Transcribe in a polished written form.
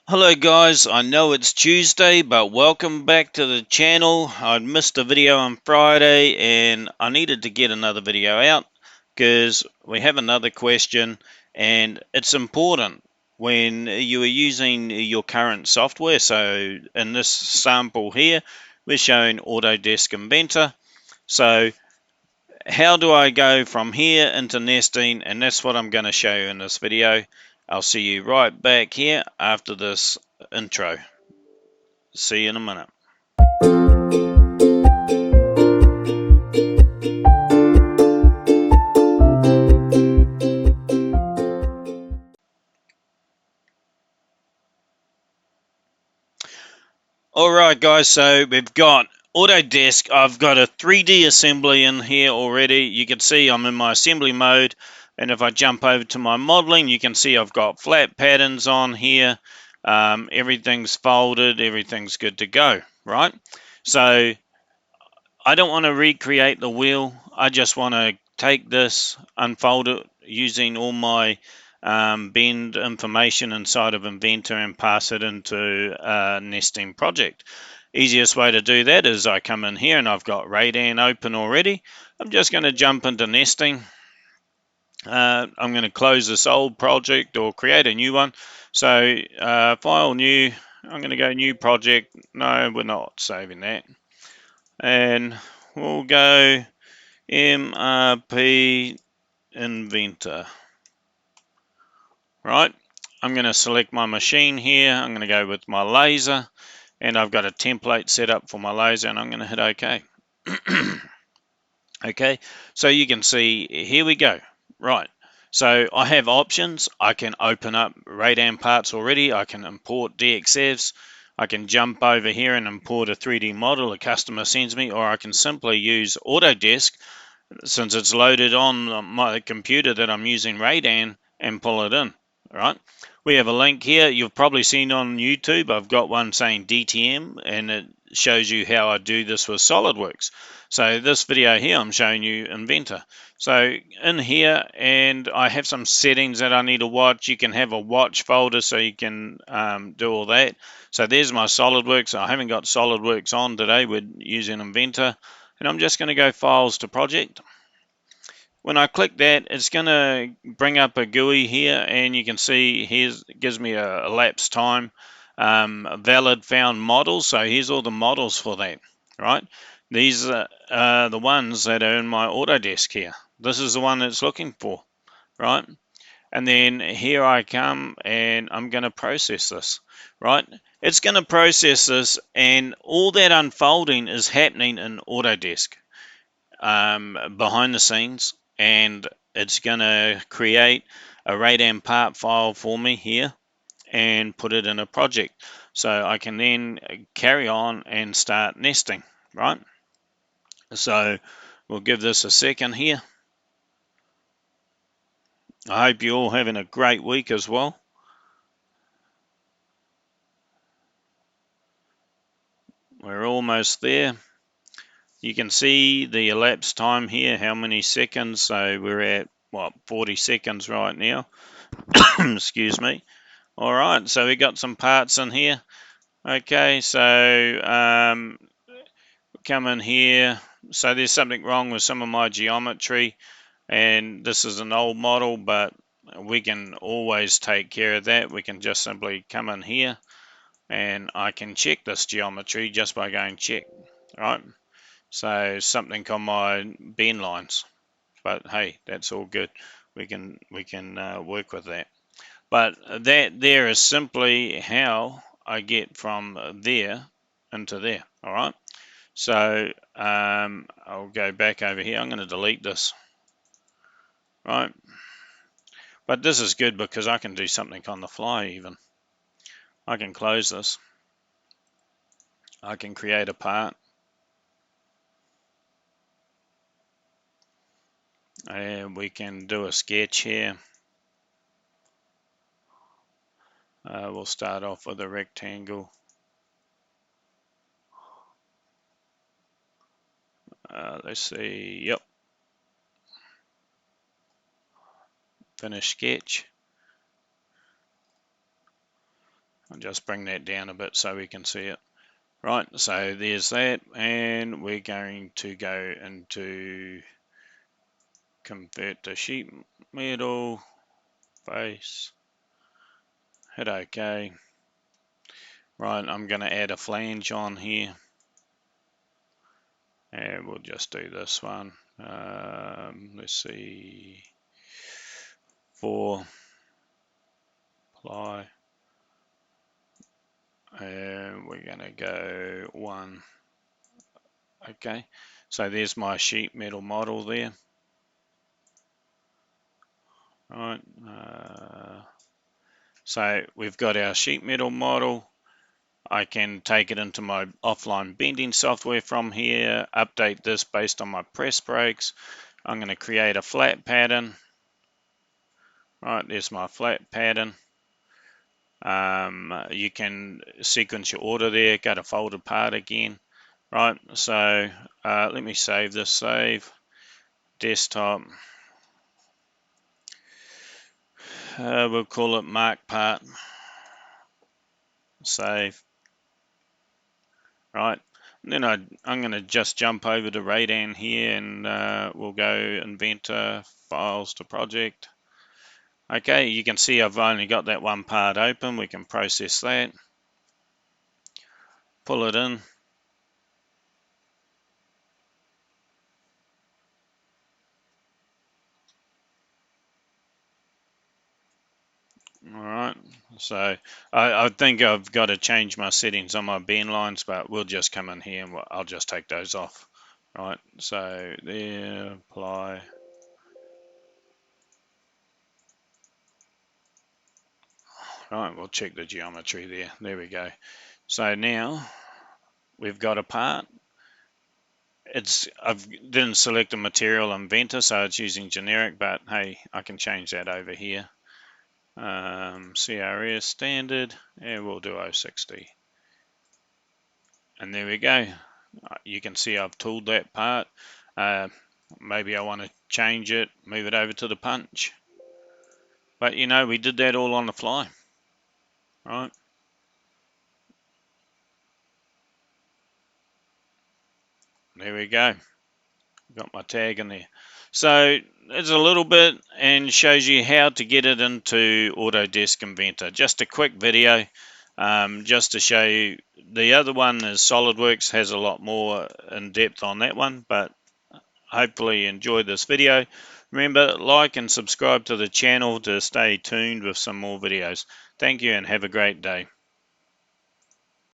Hello guys, I know it's Tuesday, but welcome back to the channel. I missed a video on Friday and I needed to get another video out because we have another question and it's important when you are using your current software. So in this sample here, we're showing Autodesk Inventor. So how do I go from here into nesting? And that's what I'm going to show you in this video. I'll see you right back here after this intro. See you in a minute. Alright guys, so we've got Autodesk. I've got a 3D assembly in here already. You can see I'm in my assembly mode, and if I jump over to my modeling, you can see I've got flat patterns on here. Everything's folded, everything's good to go, right? So I don't want to recreate the wheel. I just want to take this, unfold it using all my bend information inside of Inventor and pass it into a nesting project. Easiest way to do that is I come in here and I've got RADAN open already. I'm just going to jump into nesting. I'm going to close this old project or create a new one. So file new, I'm going to go new project. No, we're not saving that. And we'll go MRP Inventor. Right, I'm going to select my machine here. I'm going to go with my laser, and I've got a template set up for my laser, and I'm going to hit OK. Okay, so you can see here we go. Right, so I have options. I can open up RADAN parts already. I can import DXFs. I can jump over here and import a 3D model a customer sends me, or I can simply use Autodesk since it's loaded on my computer that I'm using RADAN and pull it in. All right, we have a link here you've probably seen on YouTube. I've got one saying DTM and it shows you how I do this with Solidworks. So this video here I'm showing you Inventor. So in here, and I have some settings that I need to watch. You can have a watch folder so you can do all that. So there's my Solidworks. I haven't got Solidworks on today. We're using Inventor. And I'm just going to go Files to Project. When I click that, it's going to bring up a GUI here, and you can see here's gives me a elapsed time, valid found models. So here's all the models for that, right? These are the ones that are in my Autodesk here. This is the one it's looking for, right? And then here I come and I'm going to process this, right? It's going to process this, and all that unfolding is happening in Autodesk behind the scenes, and it's going to create a RADAN part file for me here and put it in a project. So I can then carry on and start nesting, right? So we'll give this a second here. I hope you're all having a great week as well. We're almost there. You can see the elapsed time here, how many seconds. So we're at, what, 40 seconds right now. Excuse me. All right, so we got some parts in here. Okay, so come in here. So there's something wrong with some of my geometry, and this is an old model, but we can always take care of that. We can just simply come in here, and I can check this geometry just by going check, right? So something on my bend lines, but hey, that's all good. We can work with that. But that there is simply how I get from there into there. All right. So I'll go back over here. I'm going to delete this. Right. But this is good because I can do something on the fly even. I can close this. I can create a part. And we can do a sketch here. We'll start off with a rectangle. Let's see. Yep. Finish sketch. I'll just bring that down a bit so we can see it. Right, so there's that, and we're going to go into convert to sheet metal, base, hit OK. Right, I'm going to add a flange on here, and we'll just do this one. Let's see, 4, apply, and we're going to go 1. Okay, so there's my sheet metal model there. Right, so we've got our sheet metal model. I can take it into my offline bending software from here, update this based on my press breaks. I'm going to create a flat pattern. Right, there's my flat pattern. You can sequence your order there, go to folded part again. Right, so let me save this, save, desktop. We'll call it mark part, save. Right, and then I'm going to just jump over to RADAN here, and we'll go Inventor, Files to Project. Okay, you can see I've only got that one part open. We can process that, pull it in. Alright, so I think I've got to change my settings on my bend lines, but we'll just come in here and I'll just take those off. Right, so there, apply. Right, we'll check the geometry there. There we go. So now we've got a part. I didn't select a material Inventor, so it's using generic, but hey, I can change that over here. CRS standard, and we'll do 060. And there we go. You can see I've tooled that part. Maybe I want to change it, move it over to the punch. But you know, we did that all on the fly, right? There we go. Got my tag in there. So it's a little bit and shows you how to get it into Autodesk Inventor. Just a quick video, just to show you. The other one is Solidworks, has a lot more in depth on that one, but hopefully you enjoyed this video. Remember, like and subscribe to the channel to stay tuned with some more videos. Thank you and have a great day.